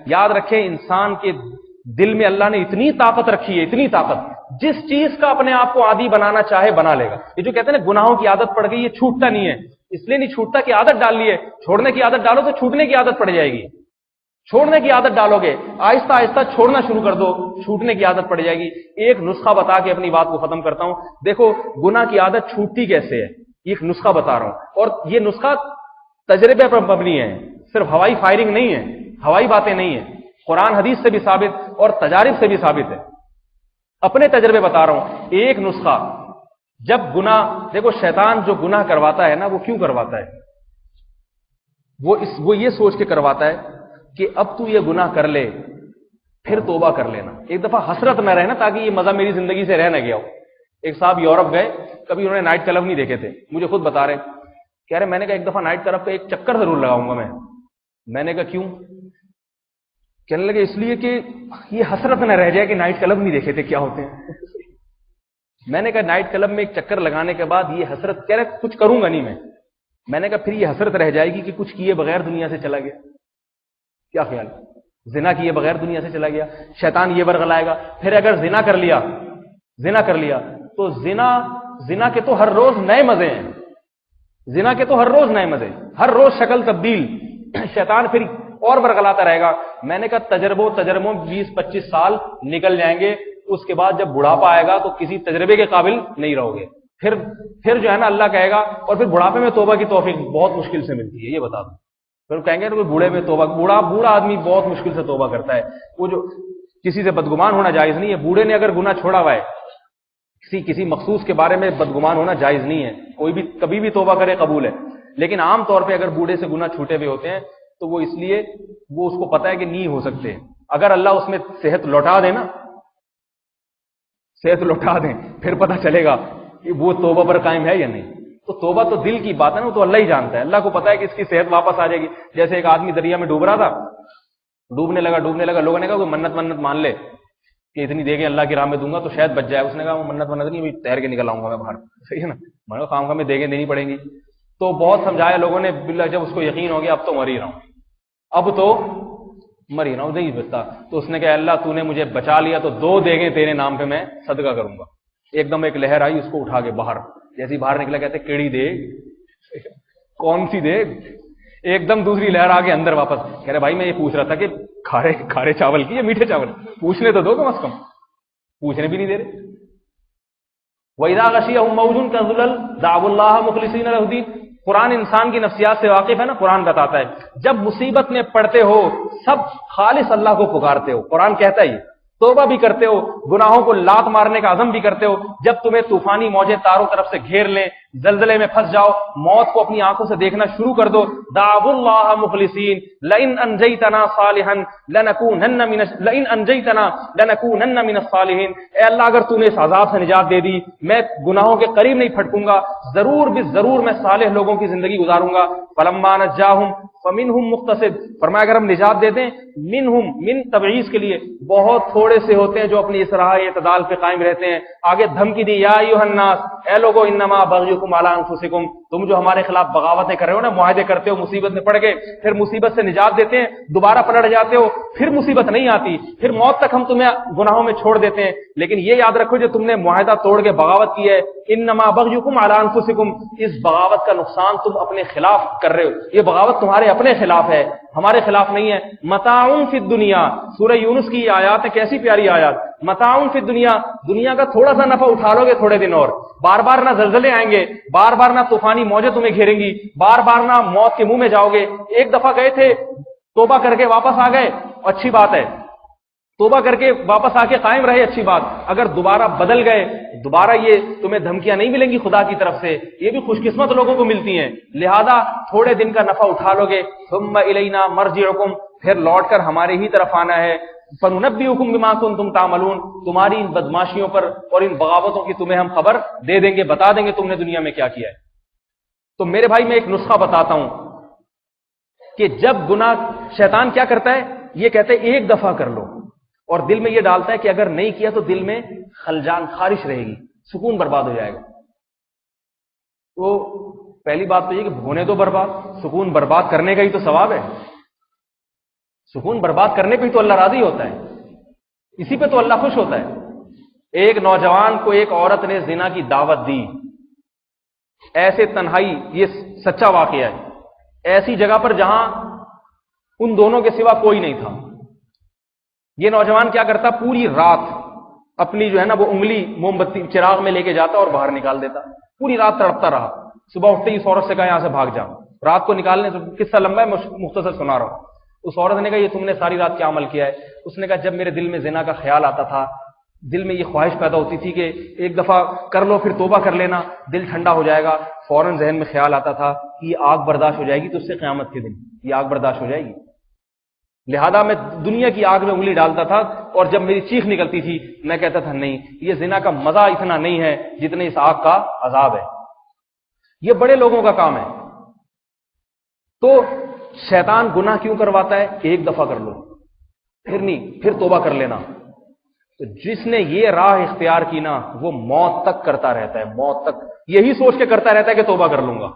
یاد رکھیں انسان کے دل میں اللہ نے اتنی طاقت رکھی ہے، اتنی طاقت، جس چیز کا اپنے آپ کو عادی بنانا چاہے بنا لے گا۔ یہ جو کہتے ہیں نا گناہوں کی عادت پڑ گئی، یہ چھوٹتا نہیں ہے، اس لیے نہیں چھوٹتا کہ عادت ڈال لی ہے۔ چھوڑنے کی عادت ڈالو تو چھوٹنے کی عادت پڑ جائے گی، چھوڑنے کی عادت ڈالو گے آہستہ آہستہ چھوڑنا شروع کر دو، چھوٹنے کی عادت پڑ جائے گی۔ ایک نسخہ بتا کے اپنی بات کو ختم کرتا ہوں، دیکھو گناہ کی عادت چھوٹتی کیسے ہے، ایک نسخہ بتا رہا ہوں، اور یہ نسخہ تجربے پر مبنی ہے، صرف ہوائی فائرنگ نہیں ہے، ہوائی باتیں نہیں ہیں، قرآن حدیث سے بھی ثابت اور تجارب سے بھی ثابت ہے، اپنے تجربے بتا رہا ہوں۔ ایک نسخہ، جب گناہ، دیکھو شیطان جو گناہ کرواتا ہے نا، وہ کیوں کرواتا ہے؟ وہ یہ سوچ کے کرواتا ہے کہ اب تو یہ گناہ کر لے پھر توبہ کر لینا، ایک دفعہ حسرت میں رہنا، تاکہ یہ مزہ میری زندگی سے رہ نہ گیا ہو۔ ایک صاحب یورپ گئے، کبھی انہوں نے نائٹ کلب نہیں دیکھے تھے، مجھے خود بتا رہے، کہہ رہے میں نے کہا ایک دفعہ نائٹ کلب کا ایک چکر ضرور لگاؤں گا میں نے کہا کیوں؟ کہنے لگے اس لیے کہ یہ حسرت نہ رہ جائے کہ نائٹ کلب نہیں دیکھے تھے کیا ہوتے ہیں۔ میں نے کہا نائٹ کلب میں ایک چکر لگانے کے بعد یہ حسرت، کہہ رہے کچھ کروں گا نہیں میں نے کہا پھر یہ حسرت رہ جائے گی کہ کچھ کیے بغیر دنیا سے چلا گیا، کیا خیال؟ زنا کیے بغیر دنیا سے چلا گیا، شیطان یہ ورغلائے گا۔ پھر اگر زنا کر لیا تو زنا کے تو ہر روز نئے مزے ہیں، زنا کے تو ہر روز نئے مزے، ہر روز شکل تبدیل، شیطان پھر اور ورغلاتا رہے گا۔ میں نے کہا تجربوں 20-25 سال نکل جائیں گے، اس کے بعد جب بڑھاپا آئے گا تو کسی تجربے کے قابل نہیں رہو گے، پھر جو ہے نا اللہ کہے گا، اور پھر بڑھاپے میں توبہ کی توفیق بہت مشکل سے ملتی ہے، یہ بتا دوں۔ پھر کہیں گے کہ بوڑھے میں توبہ، بوڑھا آدمی بہت مشکل سے توبہ کرتا ہے، وہ جو کسی سے بدگمان ہونا جائز نہیں ہے، بوڑھے نے اگر گناہ چھوڑا ہوا ہے، کسی مخصوص کے بارے میں بدگمان ہونا جائز نہیں ہے، کوئی بھی کبھی بھی توبہ کرے قبول ہے، لیکن عام طور پہ اگر بوڑھے سے گناہ چھوٹے ہوئے ہوتے ہیں تو وہ اس لیے وہ اس کو پتا ہے کہ نہیں ہو سکتے، اگر اللہ اس میں صحت لوٹا دے نا، صحت لوٹا دیں، پھر پتہ چلے گا کہ وہ توبہ پر قائم ہے یا نہیں۔ تو توبہ تو دل کی بات ہے نا، وہ تو اللہ ہی جانتا ہے، اللہ کو پتا ہے کہ اس کی صحت واپس آ جائے گی۔ جیسے ایک آدمی دریا میں ڈوب رہا تھا، ڈوبنے لگا، لوگوں نے کہا کوئی منت مان لے کہ اتنی دے کے اللہ کی راہ میں دوں گا تو شاید بچ جائے۔ اس نے کہا وہ منت نہیں، ابھی تیر کے نکل آؤں گا میں باہر، صحیح ہے نا، میں نے کہا خام میں دیگیں دینی پڑیں گی۔ تو بہت سمجھایا لوگوں نے، باللہ جب اس کو یقین ہو گیا اب تو مر ہی رہا ہوں، نہیں بچتا، تو اس نے کہا اللہ تو نے مجھے بچا لیا تو 2 دیگیں تیرے نام پہ میں صدقہ کروں گا۔ ایک دم ایک لہر آئی، اس کو اٹھا کے باہر، جیسی باہر نکلا کہتے کیڑی دیگ، کون سی دیگ؟ ایک دم دوسری لہر آ کے اندر واپس، کہہ رہے بھائی میں یہ پوچھ رہا تھا کہ کھارے چاول کی یا میٹھے چاول، پوچھنے تو دو کم از کم، پوچھنے بھی نہیں دے رہے۔ وَإِذَا غَشِيَهُم مَّوْجٌ كَالظُّلَلِ دَعَوُا اللَّهَ مُخْلِصِينَ لَهُ الدِّينَ۔ قرآن انسان کی نفسیات سے واقف ہے نا، قرآن بتاتا ہے جب مصیبت میں پڑتے ہو سب خالص اللہ کو پکارتے ہو، قرآن کہتا ہے توبہ بھی کرتے ہو، گناہوں کو لات مارنے کا عزم بھی کرتے ہو، جب تمہیں طوفانی موجیں چاروں طرف سے گھیر لیں، زلزلے میں پھنس جاؤ، موت کو اپنی آنکھوں سے دیکھنا شروع کر دو، دعوا اللہ مخلصین لئن انجیتنا صالحا لنکونن من الصالحین۔ اے اللہ اگر تو نے اس عذاب سے نجات دے دی، میں گناہوں کے قریب نہیں پھٹکوں گا، ضرور میں صالح لوگوں کی زندگی گزاروں گا۔ فلما نجاہم فمنہم مقتصد، فرمایا اگر ہم نجات دے دیں، منہم، من تبعیض کے لیے، بہت تھوڑے سے ہوتے ہیں جو اپنی اصلاح اعتدال پہ قائم رہتے ہیں۔ آگے دھمکی دی، یا ایھا الناس، اے لوگو انما بغیکم علی انفسکم، تم جو ہمارے خلاف بغاوتیں کر رہے ہو نا، معاہدے کرتے ہو، مصیبت میں پڑ گئے، پھر مصیبت سے نجات دیتے ہیں، دوبارہ پلٹ جاتے ہو، پھر مصیبت نہیں آتی، پھر موت تک ہم تمہیں گناہوں میں چھوڑ دیتے ہیں، لیکن یہ یاد رکھو جو تم نے معاہدہ توڑ کے بغاوت کی ہے، انما بغیکم علی انفسکم، اس بغاوت کا نقصان تم اپنے خلاف کر رہے ہو، یہ بغاوت تمہارے اپنے خلاف ہے، ہمارے خلاف نہیں ہے۔ متاع فی الدنیا، سورہ یونس کی یہ آیات ہے، کیسی پیاری آیات، متاع فی الدنیا، دنیا کا تھوڑا سا نفع اٹھا لو گے تھوڑے دن، اور بار بار نہ زلزلے آئیں گے، بار بار نہ طوفانی موجیں تمہیں گھیریں گی، بار بار نہ موت کے منہ میں جاؤ گے۔ ایک دفعہ گئے تھے، توبہ کر کے واپس آ گئے، اچھی بات ہے، توبہ کر کے واپس آ کے قائم رہے، اچھی بات، اگر دوبارہ بدل گئے، دوبارہ یہ تمہیں دھمکیاں نہیں ملیں گی خدا کی طرف سے، یہ بھی خوش قسمت لوگوں کو ملتی ہیں، لہذا تھوڑے دن کا نفع اٹھا لو گے، ثم الینا مرجعکم، پھر لوٹ کر ہمارے ہی طرف آنا ہے، فننبئکم بما کنتم تعملون، تمہاری ان بدماشیوں پر اور ان بغاوتوں کی تمہیں ہم خبر دے دیں گے، بتا دیں گے تم نے دنیا میں کیا کیا ہے۔ تو میرے بھائی میں ایک نسخہ بتاتا ہوں کہ جب گناہ، شیطان کیا کرتا ہے، یہ کہتے ہیں ایک دفعہ کر لو، اور دل میں یہ ڈالتا ہے کہ اگر نہیں کیا تو دل میں خلجان، خارش رہے گی، سکون برباد ہو جائے گا۔ تو پہلی بات تو یہ کہ ہونے دو برباد، سکون برباد کرنے کا ہی تو ثواب ہے، سکون برباد کرنے پہ ہی تو اللہ راضی ہوتا ہے، اسی پہ تو اللہ خوش ہوتا ہے۔ ایک نوجوان کو ایک عورت نے زنا کی دعوت دی، ایسے تنہائی، یہ سچا واقعہ ہے، ایسی جگہ پر جہاں ان دونوں کے سوا کوئی نہیں تھا۔ یہ نوجوان کیا کرتا، پوری رات اپنی جو ہے نا وہ انگلی موم بتی چراغ میں لے کے جاتا اور باہر نکال دیتا، پوری رات تڑپتا رہا، صبح اٹھتے ہی اس عورت سے کہا یہاں سے بھاگ جا، رات کو نکالنے سے، قصہ لمبا ہے مختصر سنا رہا ہوں۔ اس عورت نے کہا یہ تم نے ساری رات کیا عمل کیا ہے؟ اس نے کہا جب میرے دل میں زنا کا خیال آتا تھا، دل میں یہ خواہش پیدا ہوتی تھی کہ ایک دفعہ کر لو پھر توبہ کر لینا، دل ٹھنڈا ہو جائے گا، فوراً ذہن میں خیال آتا تھا کہ یہ آگ برداشت ہو جائے گی تو اس سے قیامت کے دن یہ آگ برداشت ہو جائے گی، لہذا میں دنیا کی آگ میں انگلی ڈالتا تھا، اور جب میری چیخ نکلتی تھی میں کہتا تھا نہیں، یہ زنا کا مزہ اتنا نہیں ہے جتنے اس آگ کا عذاب ہے۔ یہ بڑے لوگوں کا کام ہے۔ تو شیطان گناہ کیوں کرواتا ہے؟ ایک دفعہ کر لو، پھر نہیں، پھر توبہ کر لینا۔ تو جس نے یہ راہ اختیار کی نا وہ موت تک کرتا رہتا ہے، موت تک یہی سوچ کے کرتا رہتا ہے کہ توبہ کر لوں گا،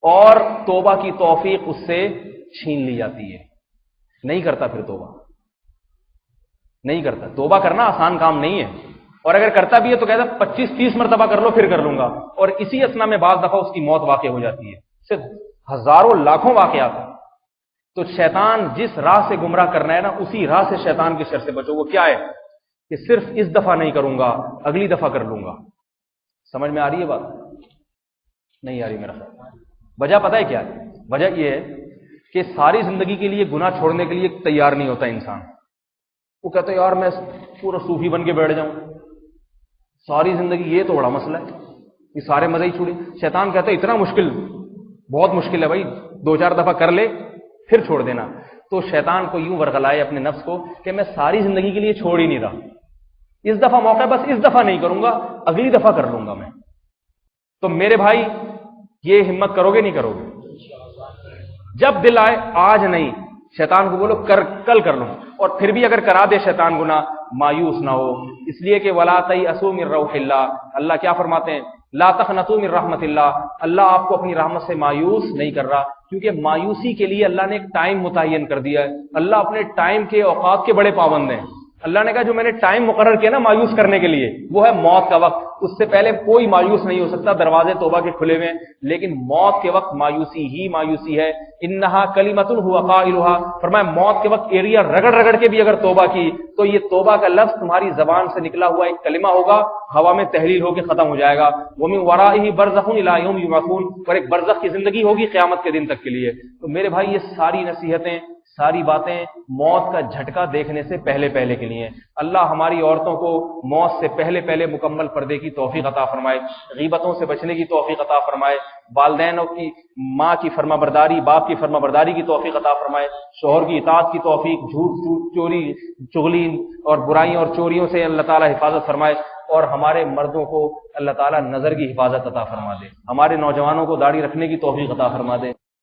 اور توبہ کی توفیق اس سے چھین لی جاتی ہے، نہیں کرتا، پھر توبہ نہیں کرتا۔ توبہ کرنا آسان کام نہیں ہے، اور اگر کرتا بھی ہے تو کہتا 25-30 مرتبہ کر لو پھر کر لوں گا، اور اسی اسنا میں بعض دفعہ اس کی موت واقع ہو جاتی ہے، صرف ہزاروں لاکھوں واقعات ہیں۔ تو شیطان جس راہ سے گمراہ کرنا ہے نا اسی راہ سے شیطان کی شر سے بچو۔ وہ کیا ہے کہ صرف اس دفعہ نہیں کروں گا، اگلی دفعہ کر لوں گا۔ سمجھ میں آ رہی ہے بات؟ نہیں آ رہی میرا خیال۔ وجہ پتہ ہے کیا ہے؟ وجہ یہ ہے کہ ساری زندگی کے لیے گناہ چھوڑنے کے لیے تیار نہیں ہوتا انسان۔ وہ کہتا ہے یار میں پورا صوفی بن کے بیٹھ جاؤں، ساری زندگی، یہ تو بڑا مسئلہ ہے، یہ سارے مزے ہی چھوڑے۔ شیطان کہتا ہے اتنا مشکل، بہت مشکل ہے بھائی، 2-4 دفعہ کر لے پھر چھوڑ دینا۔ تو شیطان کو یوں ورغلائے اپنے نفس کو کہ میں ساری زندگی کے لیے چھوڑ ہی نہیں رہا، اس دفعہ موقع، بس اس دفعہ نہیں کروں گا، اگلی دفعہ کر لوں گا میں۔ تو میرے بھائی یہ ہمت کرو گے نہیں کرو گے؟ جب دل آئے آج نہیں، شیطان کو بولو کل کر لوں، اور پھر بھی اگر کرا دے شیطان گناہ، مایوس نہ ہو، اس لیے کہ ولا تیأسوا من روح اللہ، اللہ کیا فرماتے ہیں؟ لا تقنطوا من رحمت اللہ، اللہ آپ کو اپنی رحمت سے مایوس نہیں کر رہا، کیونکہ مایوسی کے لیے اللہ نے ایک ٹائم متعین کر دیا ہے۔ اللہ اپنے ٹائم کے اوقات کے بڑے پابند ہیں۔ اللہ نے کہا جو میں نے ٹائم مقرر کیا نا مایوس کرنے کے لیے، وہ ہے موت کا وقت، اس سے پہلے کوئی مایوس نہیں ہو سکتا، دروازے توبہ کے کھلے ہوئے ہیں، لیکن موت کے وقت مایوسی ہی مایوسی ہے۔ انہا کلمۃ هو قائلها، فرمایا موت کے وقت ایریا رگڑ رگڑ کے بھی اگر توبہ کی تو یہ توبہ کا لفظ تمہاری زبان سے نکلا ہوا ایک کلمہ ہوگا، ہوا میں تحلیل ہو کے ختم ہو جائے گا۔ ومن ورائہ برزخ الی یوم یبعثون، اور ایک برزخ کی زندگی ہوگی قیامت کے دن تک کے لیے۔ تو میرے بھائی یہ ساری نصیحتیں، ساری باتیں موت کا جھٹکا دیکھنے سے پہلے کے لیے۔ اللہ ہماری عورتوں کو موت سے پہلے مکمل پردے کی توفیق عطا فرمائے، غیبتوں سے بچنے کی توفیق عطا فرمائے، والدینوں کی، ماں کی فرما برداری، باپ کی فرما برداری کی توفیق عطا فرمائے، شوہر کی اطاعت کی توفیق، جھوٹ چوری چغلی اور برائیوں اور چوریوں سے اللہ تعالی حفاظت فرمائے، اور ہمارے مردوں کو اللہ تعالی نظر کی حفاظت عطا فرما دے، ہمارے نوجوانوں کو داڑھی رکھنے کی توفیق عطا فرما دے۔